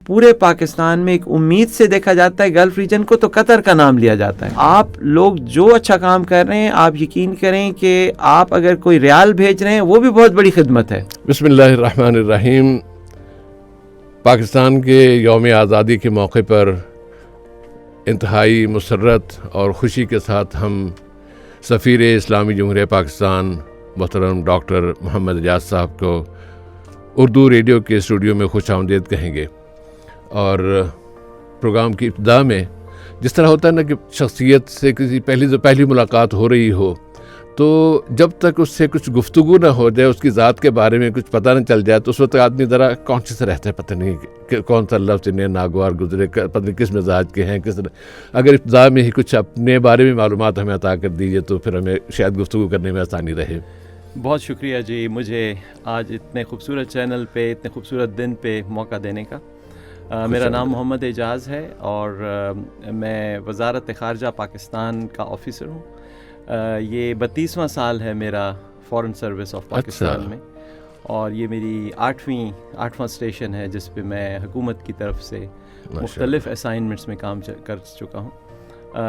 پورے پاکستان میں ایک امید سے دیکھا جاتا ہے گلف ریجن کو، تو قطر کا نام لیا جاتا ہے. آپ لوگ جو اچھا کام کر رہے ہیں، آپ یقین کریں کہ آپ اگر کوئی ریال بھیج رہے ہیں وہ بھی بہت بڑی خدمت ہے. بسم اللہ الرحمن الرحیم. پاکستان کے یوم آزادی کے موقع پر انتہائی مسرت اور خوشی کے ساتھ ہم سفیر اسلامی جمہوریہ پاکستان محترم ڈاکٹر محمد اعجاز صاحب کو اردو ریڈیو کے اسٹوڈیو میں خوش آمدید کہیں گے. اور پروگرام کی ابتدا میں جس طرح ہوتا ہے نا کہ شخصیت سے کسی پہلی ملاقات ہو رہی ہو، تو جب تک اس سے کچھ گفتگو نہ ہو جائے، اس کی ذات کے بارے میں کچھ پتہ نہ چل جائے، تو اس وقت آدمی ذرا کانشیس رہتا ہے، پتہ نہیں کہ کون سا لفظ انہیں ناگوار گزرے، پتہ نہیں کس مزاج کے ہیں، کس طرح. اگر ابتدا میں ہی کچھ اپنے بارے میں معلومات ہمیں عطا کر دیجیے تو پھر ہمیں شاید گفتگو کرنے میں آسانی رہے. بہت شکریہ جی، مجھے آج اتنے خوبصورت چینل پہ، اتنے خوبصورت دن پہ موقع دینے کا. میرا نام محمد اعجاز ہے اور میں وزارت خارجہ پاکستان کا آفیسر ہوں. یہ 32واں سال ہے میرا فارن سروس آف پاکستان میں، اور یہ میری آٹھواں اسٹیشن ہے جس پہ میں حکومت کی طرف سے مختلف اسائنمنٹس میں کام کر چکا ہوں.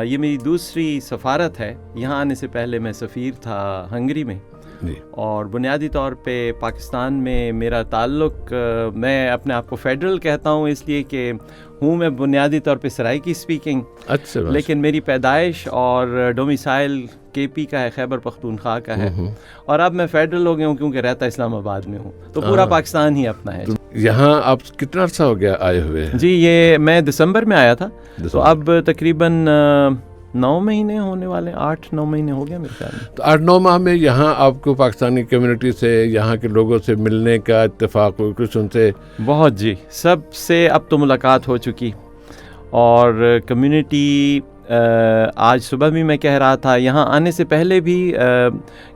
یہ میری دوسری سفارت ہے. یہاں آنے سے پہلے میں سفیر تھا ہنگری میں، اور بنیادی طور پہ پاکستان میں میرا تعلق، میں اپنے آپ کو فیڈرل کہتا ہوں اس لیے کہ ہوں میں بنیادی طور پہ سرائکی اسپیکنگ، لیکن میری پیدائش اور ڈومیسائل کے پی کا ہے، خیبر پختونخوا کا ہے، اور اب میں فیڈرل ہو گیا ہوں کیونکہ رہتا اسلام آباد میں ہوں، تو پورا پاکستان ہی اپنا ہے. یہاں آپ کتنا عرصہ ہو گیا آئے ہوئے؟ جی یہ میں دسمبر میں آیا تھا، تو اب تقریباً 9 مہینے ہونے والے، 8-9 مہینے ہو گیا میرے خیال میں. تو 8-9 ماہ میں یہاں آپ کو پاکستانی کمیونٹی سے، یہاں کے لوگوں سے ملنے کا اتفاق ہو، کچھ ان سے بہت جی سب سے اب تو ملاقات ہو چکی، اور کمیونٹی آج صبح بھی میں کہہ رہا تھا، یہاں آنے سے پہلے بھی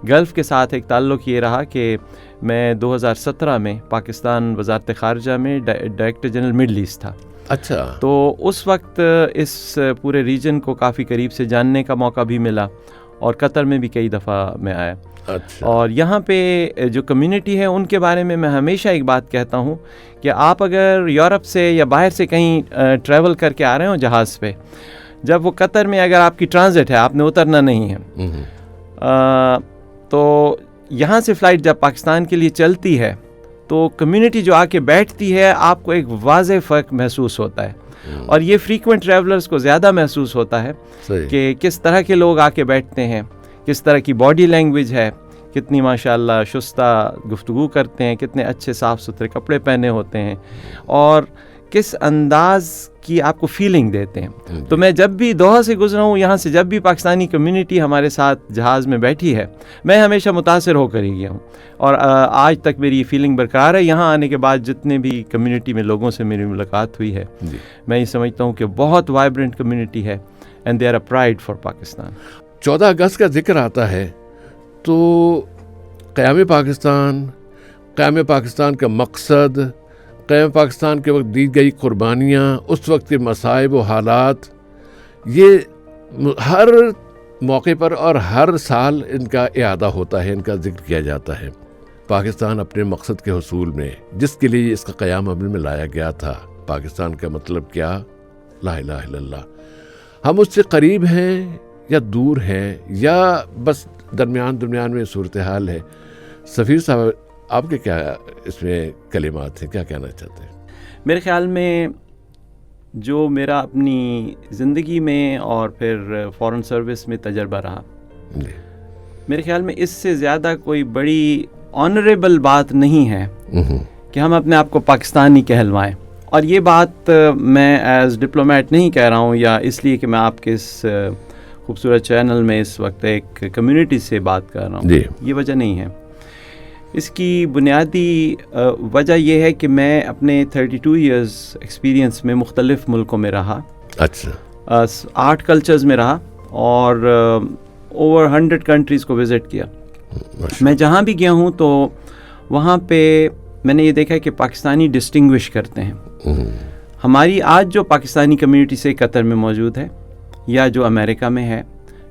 گلف کے ساتھ ایک تعلق یہ رہا کہ میں 2017 میں پاکستان وزارت خارجہ میں ڈائریکٹر جنرل مڈل ایسٹ تھا. اچھا. تو اس وقت اس پورے ریجن کو کافی قریب سے جاننے کا موقع بھی ملا، اور قطر میں بھی کئی دفعہ میں آیا. اچھا. اور یہاں پہ جو کمیونٹی ہے ان کے بارے میں ہمیشہ ایک بات کہتا ہوں کہ آپ اگر یورپ سے یا باہر سے کہیں ٹریول کر کے آ رہے ہوں جہاز پہ، جب وہ قطر میں اگر آپ کی ٹرانزٹ ہے، آپ نے اترنا نہیں ہے، تو یہاں سے فلائٹ جب پاکستان کے لیے چلتی ہے تو کمیونٹی جو آ کے بیٹھتی ہے، آپ کو ایک واضح فرق محسوس ہوتا ہے. اور یہ فریکوینٹ ٹریولرز کو زیادہ محسوس ہوتا ہے کہ کس طرح کے لوگ آ کے بیٹھتے ہیں، کس طرح کی باڈی لینگویج ہے، کتنی ماشاءاللہ شستہ گفتگو کرتے ہیں، کتنے اچھے صاف ستھرے کپڑے پہنے ہوتے ہیں، اور کس انداز کی آپ کو فیلنگ دیتے ہیں. تو میں جب بھی دوحہ سے گزرا ہوں، یہاں سے جب بھی پاکستانی کمیونٹی ہمارے ساتھ جہاز میں بیٹھی ہے، میں ہمیشہ متاثر ہو کر ہی گیا ہوں، اور آج تک میری یہ فیلنگ برقرار ہے. یہاں آنے کے بعد جتنے بھی کمیونٹی میں لوگوں سے میری ملاقات ہوئی ہے، میں یہ سمجھتا ہوں کہ بہت وائبرنٹ کمیونٹی ہے، and they are a pride for Pakistan. 14 اگست کا ذکر آتا ہے تو قیام پاکستان کا مقصد، قیام پاکستان کے وقت دی گئی قربانیاں، اس وقت کے مصائب و حالات، یہ ہر موقع پر اور ہر سال ان کا اعادہ ہوتا ہے، ان کا ذکر کیا جاتا ہے. پاکستان اپنے مقصد کے حصول میں، جس کے لیے اس کا قیام عمل میں لایا گیا تھا، پاکستان کا مطلب کیا؟ لا الہ الا اللہ. ہم اس سے قریب ہیں یا دور ہیں، یا بس درمیان میں صورتحال ہے؟ سفیر صاحب، آپ کے کیا اس میں کلمات ہیں، کیا کہنا چاہتے ہیں؟ میرے خیال میں جو میرا اپنی زندگی میں اور پھر فارن سروس میں تجربہ رہا، میرے خیال میں اس سے زیادہ کوئی بڑی آنریبل بات نہیں ہے کہ ہم اپنے آپ کو پاکستانی کہلوائیں. اور یہ بات میں ایز ڈپلومیٹ نہیں کہہ رہا ہوں، یا اس لیے کہ میں آپ کے اس خوبصورت چینل میں اس وقت ایک کمیونٹی سے بات کر رہا ہوں، یہ وجہ نہیں ہے. اس کی بنیادی وجہ یہ ہے کہ میں اپنے 32 ایئرز ایکسپیرینس میں مختلف ملکوں میں رہا. اچھا. 8 کلچرز میں رہا، اور اوور 100 کنٹریز کو وزٹ کیا. میں جہاں بھی گیا ہوں تو وہاں پہ میں نے یہ دیکھا کہ پاکستانی ڈسٹنگوش کرتے ہیں. ہماری آج جو پاکستانی کمیونٹی سے قطر میں موجود ہے، یا جو امریکہ میں ہے،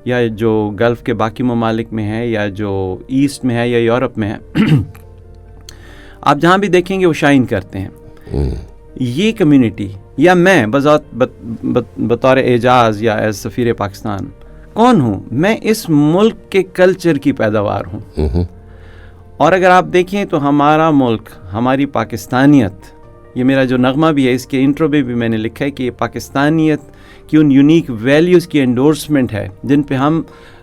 یا جو گلف کے باقی ممالک میں ہے، یا جو ایسٹ میں ہے یا یورپ میں ہے، آپ جہاں بھی دیکھیں گے وہ شائن کرتے ہیں. یہ کمیونٹی یا میں بطور اعجاز یا ایز سفیر پاکستان کون ہوں؟ میں اس ملک کے کلچر کی پیداوار ہوں. اور اگر آپ دیکھیں تو ہمارا ملک، ہماری پاکستانیت، یہ میرا جو نغمہ بھی ہے اس کے انٹرو میں بھی میں نے لکھا ہے کہ یہ پاکستانیت کی ان یونیک ویلیوز کی انڈورسمنٹ ہے جن پہ ہم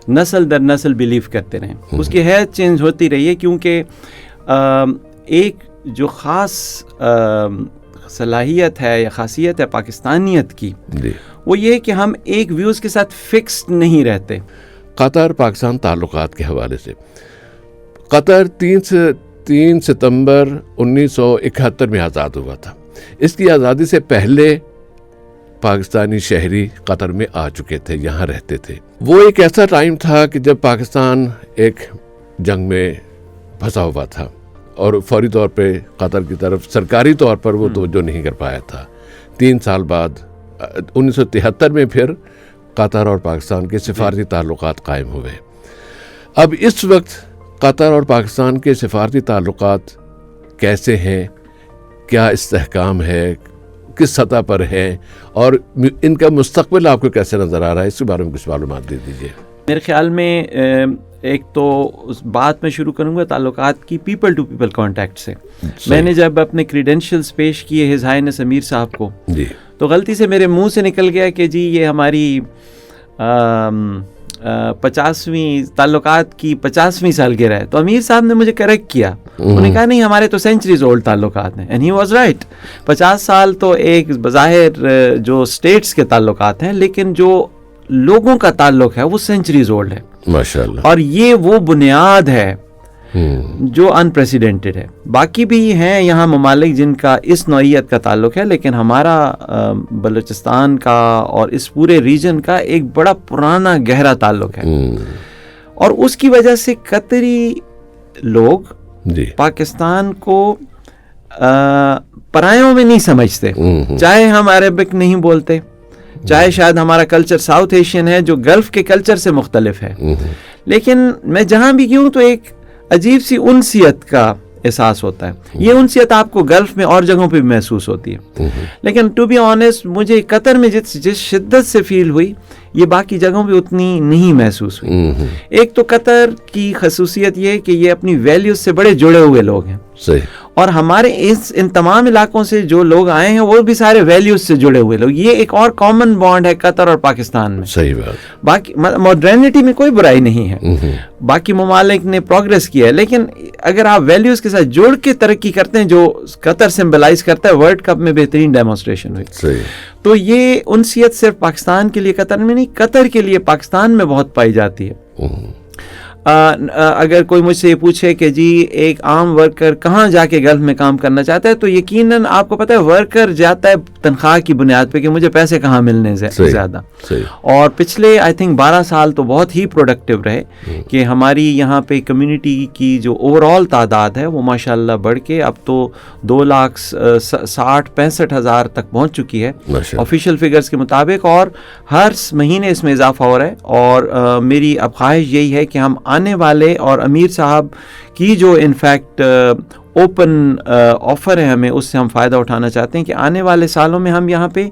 نسل در نسل بلیو کرتے رہیں. اس کی حیثیت چینج ہوتی رہی ہے کیونکہ ایک جو خاص صلاحیت ہے یا خاصیت ہے پاکستانیت کی، وہ یہ ہے کہ ہم ایک ویوز کے ساتھ فکسڈ نہیں رہتے. قطر پاکستان تعلقات کے حوالے سے، قطر 3 ستمبر 1971 میں آزاد ہوا تھا. اس کی آزادی سے پہلے پاکستانی شہری قطر میں آ چکے تھے، یہاں رہتے تھے. وہ ایک ایسا ٹائم تھا کہ جب پاکستان ایک جنگ میں پھنسا ہوا تھا اور فوری طور پہ قطر کی طرف سرکاری طور پر وہ توجہ نہیں کر پایا تھا. 3 سال بعد 1973 میں پھر قطر اور پاکستان کے سفارتی تعلقات قائم ہوئے. اب اس وقت قطر اور پاکستان کے سفارتی تعلقات کیسے ہیں، کیا استحکام ہے، کس سطح پر ہے، اور ان کا مستقبل آپ کو کیسے نظر آ رہا ہے، اس کے بارے میں کچھ معلومات دے دیجیے. میرے خیال میں ایک تو اس بات میں شروع کروں گا تعلقات کی پیپل ٹو پیپل کانٹیکٹ سے. میں نے جب اپنے کریڈینشیلز پیش کیے ہز ہائنس امیر صاحب کو، تو غلطی سے میرے منہ سے نکل گیا کہ جی یہ ہماری 50ویں تعلقات کی 50ویں سالگرہ ہے. تو امیر صاحب نے مجھے کریکٹ کیا، انہوں نے کہا نہیں ہمارے تو سینچریز اولڈ تعلقات ہیں. And he was right. 50 سال تو ایک بظاہر جو اسٹیٹس کے تعلقات ہیں، لیکن جو لوگوں کا تعلق ہے وہ سینچریز اولڈ ہے ماشاءاللہ. اور یہ وہ بنیاد ہے جو انپریسیڈنٹڈ ہے. باقی بھی ہیں یہاں ممالک جن کا اس نوعیت کا تعلق ہے، لیکن ہمارا بلوچستان کا اور اس پورے ریجن کا ایک بڑا پرانا گہرا تعلق ہے. اور اس کی وجہ سے قطری لوگ پاکستان کو پرایوں میں نہیں سمجھتے، چاہے ہم عربک نہیں بولتے، چاہے شاید ہمارا کلچر ساؤتھ ایشین ہے جو گلف کے کلچر سے مختلف ہے، لیکن میں جہاں بھی گیا ہوں تو ایک عجیب سی انسیت کا احساس ہوتا ہے. یہ انسیت آپ کو گلف میں اور جگہوں پہ بھی محسوس ہوتی ہے، لیکن ٹو بی آنیسٹ مجھے قطر میں جس شدت سے فیل ہوئی یہ باقی جگہوں پہ اتنی نہیں محسوس ہوئی. ایک تو قطر کی خصوصیت یہ ہے کہ یہ اپنی ویلیوز سے بڑے جڑے ہوئے لوگ ہیں، اور ہمارے ان تمام علاقوں سے جو لوگ آئے ہیں وہ بھی سارے ویلیوز سے جڑے ہوئے لوگ. یہ ایک اور کامن بانڈ ہے قطر اور پاکستان میں. صحیح بات. باقی ماڈرنٹی میں کوئی برائی نہیں ہے، باقی ممالک نے پروگریس کیا ہے، لیکن اگر آپ ویلیوز کے ساتھ جوڑ کے ترقی کرتے ہیں جو قطر سمبلائز کرتا ہے، ورلڈ کپ میں بہترین ڈیمونسٹریشن ہوئی. تو یہ انسیت صرف پاکستان کے لیے قطر میں نہیں، قطر کے لیے پاکستان میں بہت پائی جاتی ہے. اگر کوئی مجھ سے یہ پوچھے کہ جی ایک عام ورکر کہاں جا کے گلف میں کام کرنا چاہتا ہے، تو یقیناً آپ کو پتہ ہے ورکر جاتا ہے تنخواہ کی بنیاد پہ کہ مجھے پیسے کہاں ملنے زیادہ. اور پچھلے آئی تھنک 12 سال تو بہت ہی پروڈکٹیو رہے کہ ہماری یہاں پہ کمیونٹی کی جو اوور آل تعداد ہے وہ ماشاءاللہ بڑھ کے اب تو 2,60,65,000 تک پہنچ چکی ہے آفیشیل فگرز کے مطابق، اور ہر مہینے اس میں اضافہ ہو رہا ہے. اور میری اب خواہش یہی ہے کہ ہم آنے والے، اور امیر صاحب کی جو انفیکٹ اوپن آفر ہے ہمیں، اس سے ہم فائدہ اٹھانا چاہتے ہیں کہ آنے والے سالوں میں ہم یہاں پہ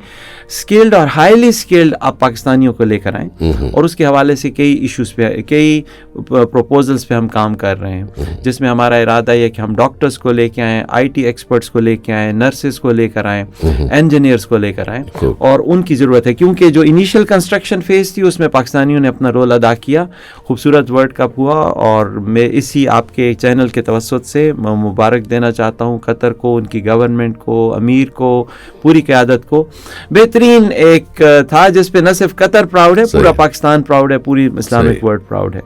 اسکلڈ اور ہائیلی اسکلڈ آپ پاکستانیوں کو لے کر آئیں. اور اس کے حوالے سے کئی ایشوز پہ، کئی پروپوزلس پہ ہم کام کر رہے ہیں، جس میں ہمارا ارادہ یہ کہ ہم ڈاکٹرز کو لے کے آئیں، IT ایکسپرٹس کو لے کے آئیں، نرسز کو لے کر آئیں، انجینئرس کو لے کر آئیں. اور ان کی ضرورت ہے کیونکہ جو انیشیل کنسٹرکشن فیز تھی اس میں پاکستانیوں نے اپنا رول ادا کیا. خوبصورت ورلڈ کپ ہوا، اور میں اسی آپ کے چینل کے توسط سے مبارک دینا چاہتا ہوں قطر کو، ان کی گورنمنٹ کو، امیر کو، پوری قیادت کو. بہترین ایک تھا جس پہ نہ صرف قطر پراؤڈ ہے، پورا پاکستان پراؤڈ ہے، پوری اسلامک ورلڈ پراؤڈ ہے.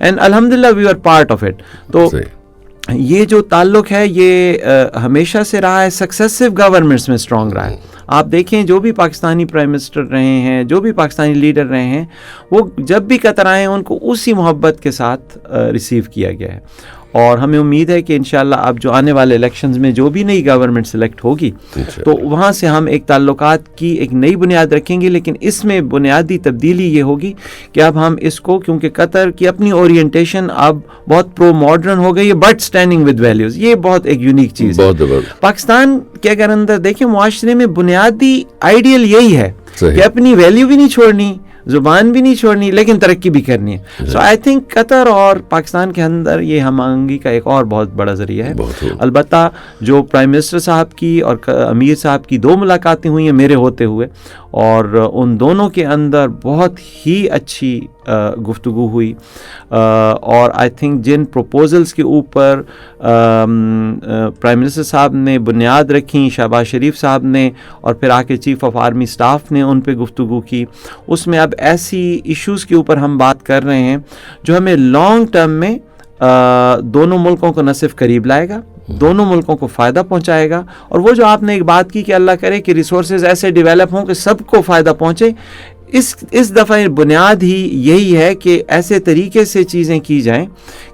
اینڈ الحمدللہ we are part of it. تو یہ جو تعلق ہے یہ ہمیشہ سے رہا ہے، سکسیسو گورنمنٹس میں اسٹرانگ رہا ہے. آپ دیکھیں جو بھی پاکستانی پرائم منسٹر رہے ہیں، جو بھی پاکستانی لیڈر رہے ہیں، وہ جب بھی قطر آئے ہیں ان کو اسی محبت کے ساتھ ریسیو کیا گیا ہے. اور ہمیں امید ہے کہ انشاءاللہ اب جو آنے والے الیکشنز میں جو بھی نئی گورنمنٹ سلیکٹ ہوگی تو وہاں سے ہم ایک تعلقات کی ایک نئی بنیاد رکھیں گے. لیکن اس میں بنیادی تبدیلی یہ ہوگی کہ اب ہم اس کو, کیونکہ قطر کی اپنی اورینٹیشن اب بہت پرو ماڈرن ہو گئی ہے بٹ اسٹینڈنگ ود ویلیوز, یہ بہت ایک یونیک چیز ہے. پاکستان کے اگر اندر دیکھیں معاشرے میں بنیادی آئیڈیل یہی ہے کہ اپنی ویلیو بھی نہیں چھوڑنی, زبان بھی نہیں چھوڑنی, لیکن ترقی بھی کرنی ہے. سو آئی تھنک قطر اور پاکستان کے اندر یہ ہم آہنگی کا ایک اور بہت بڑا ذریعہ ہے. البتہ جو پرائم منسٹر صاحب کی اور امیر صاحب کی 2 ملاقاتیں ہوئی ہیں میرے ہوتے ہوئے, اور ان دونوں کے اندر بہت ہی اچھی گفتگو ہوئی, اور آئی تھنک جن پروپوزلز کے اوپر پرائم منسٹر صاحب نے بنیاد رکھی, شہباز شریف صاحب نے, اور پھر آ کے چیف آف آرمی اسٹاف نے ان پہ گفتگو کی, اس میں اب ایسی ایشوز کے اوپر ہم بات کر رہے ہیں جو ہمیں لانگ ٹرم میں دونوں ملکوں کو نہ صرف قریب لائے گا, دونوں ملکوں کو فائدہ پہنچائے گا. اور وہ جو آپ نے ایک بات کی کہ اللہ کرے کہ ریسورسز ایسے ڈیولپ ہوں کہ سب کو فائدہ پہنچے, اس دفعہ بنیاد ہی یہی ہے کہ ایسے طریقے سے چیزیں کی جائیں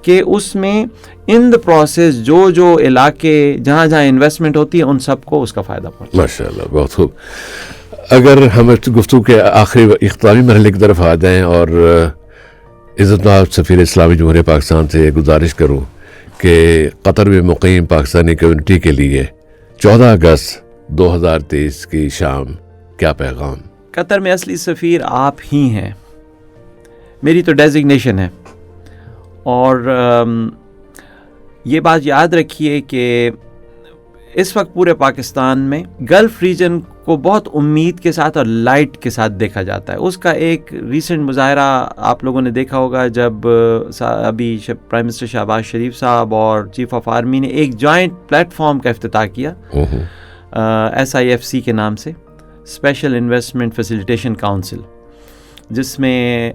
کہ اس میں ان دا پروسیس جو علاقے جہاں جہاں انویسٹمنٹ ہوتی ہے ان سب کو اس کا فائدہ پہنچے. ماشاء اللہ, بہت خوب. اگر ہم گفتگو کے آخری اختتامی مرحلے کی طرف آ جائیں, اور عزت مآب سفیر اسلامی جمہوریہ پاکستان سے گزارش کروں کہ قطر میں مقیم پاکستانی کمیونٹی کے لیے 14 اگست 2023 کی شام کیا پیغام؟ قطر میں اصلی سفیر آپ ہی ہیں, میری تو ڈیزگنیشن ہے. اور یہ بات یاد رکھیے کہ اس وقت پورے پاکستان میں گلف ریجن کو بہت امید کے ساتھ اور لائٹ کے ساتھ دیکھا جاتا ہے. اس کا ایک ریسنٹ مظاہرہ آپ لوگوں نے دیکھا ہوگا جب ابھی پرائم منسٹر شہباز شریف صاحب اور چیف آف آرمی نے ایک جوائنٹ پلیٹ فارم کا افتتاح کیا SIFC کے نام سے, اسپیشل انویسٹمنٹ فیسیلیٹیشن کاؤنسل, جس میں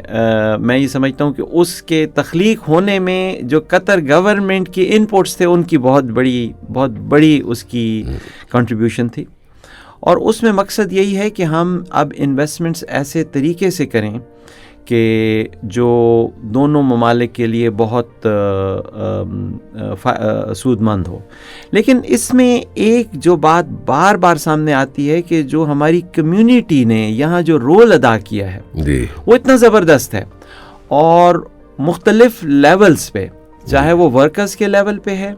میں یہ سمجھتا ہوں کہ اس کے تخلیق ہونے میں جو قطر گورنمنٹ کی ان پٹس تھے ان کی بہت بڑی اس کی کنٹریبیوشن تھی. اور اس میں مقصد یہی ہے کہ ہم اب انویسٹمنٹس ایسے طریقے سے کریں کہ جو دونوں ممالک کے لیے بہت سود مند ہو. لیکن اس میں ایک جو بات بار بار سامنے آتی ہے کہ جو ہماری کمیونٹی نے یہاں جو رول ادا کیا ہے وہ اتنا زبردست ہے, اور مختلف لیولز پہ, چاہے وہ ورکرز کے لیول پہ ہے,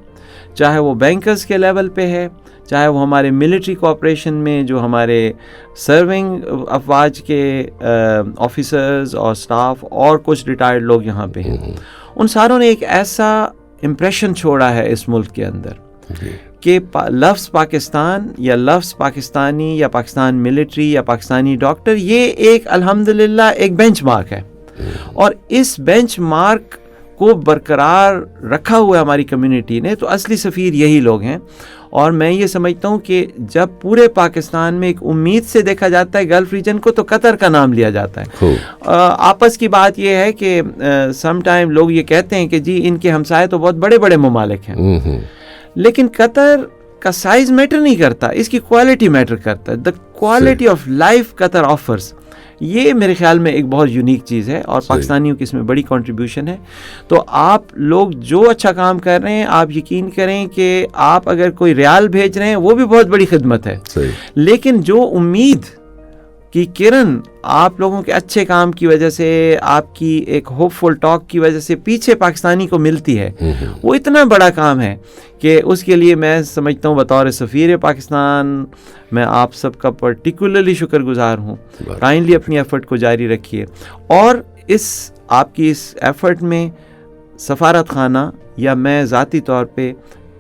چاہے وہ بینکرز کے لیول پہ ہے, چاہے وہ ہمارے ملٹری کوآپریشن میں جو ہمارے سرونگ افواج کے آفیسرز اور سٹاف اور کچھ ریٹائرڈ لوگ یہاں پہ ہیں, ان ساروں نے ایک ایسا امپریشن چھوڑا ہے اس ملک کے اندر کہ لفظ پاکستان یا لفظ پاکستانی یا پاکستان ملٹری یا پاکستانی ڈاکٹر یہ ایک الحمدللہ ایک بینچ مارک ہے, اور اس بینچ مارک کو برقرار رکھا ہوا ہے ہماری کمیونٹی نے. تو اصلی سفیر یہی لوگ ہیں, اور میں یہ سمجھتا ہوں کہ جب پورے پاکستان میں ایک امید سے دیکھا جاتا ہے گلف ریجن کو تو قطر کا نام لیا جاتا ہے. آپس کی بات یہ ہے کہ سم ٹائم لوگ یہ کہتے ہیں کہ جی ان کے ہمسائے تو بہت بڑے بڑے ممالک ہیں, لیکن قطر کا سائز میٹر نہیں کرتا, اس کی کوالٹی میٹر کرتا ہے. The quality of life Qatar offers, یہ میرے خیال میں ایک بہت یونیک چیز ہے, اور پاکستانیوں کی اس میں بڑی کنٹریبیوشن ہے. تو آپ لوگ جو اچھا کام کر رہے ہیں آپ یقین کریں کہ آپ اگر کوئی ریال بھیج رہے ہیں وہ بھی بہت بڑی خدمت ہے, لیکن جو امید کی کرن آپ لوگوں کے اچھے کام کی وجہ سے, آپ کی ایک ہوپ فل ٹاک کی وجہ سے پیچھے پاکستانی کو ملتی ہے, وہ اتنا بڑا کام ہے کہ اس کے لیے میں سمجھتا ہوں بطور سفیر پاکستان میں آپ سب کا پرٹیکولرلی شکر گزار ہوں. کائنڈلی اپنی ایفرٹ کو جاری رکھیے, اور آپ کی اس ایفرٹ میں سفارت خانہ یا میں ذاتی طور پہ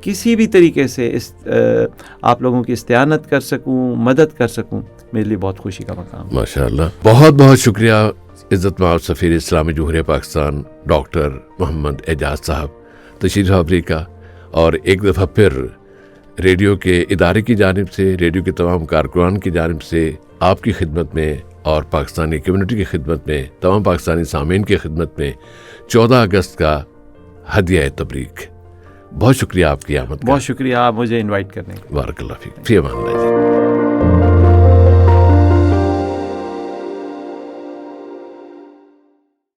کسی بھی طریقے سے آپ لوگوں کی استعانت کر سکوں, مدد کر سکوں, میرے لیے بہت خوشی کا مقام. ماشاء اللہ, بہت بہت شکریہ عزت مآب سفیر اسلامی جمہوریہ پاکستان ڈاکٹر محمد اعجاز صاحب تشریف آوری کا, اور ایک دفعہ پھر ریڈیو کے ادارے کی جانب سے, ریڈیو کے تمام کارکنان کی جانب سے آپ کی خدمت میں اور پاکستانی کمیونٹی کی خدمت میں, تمام پاکستانی سامعین کی خدمت میں 14 اگست کا ہدیہ تبریک. بہت شکریہ آپ کی آمد کا. بہت شکریہ آپ مجھے انوائٹ کرنے کا. بارک اللہ فیک. فی امان اللہ.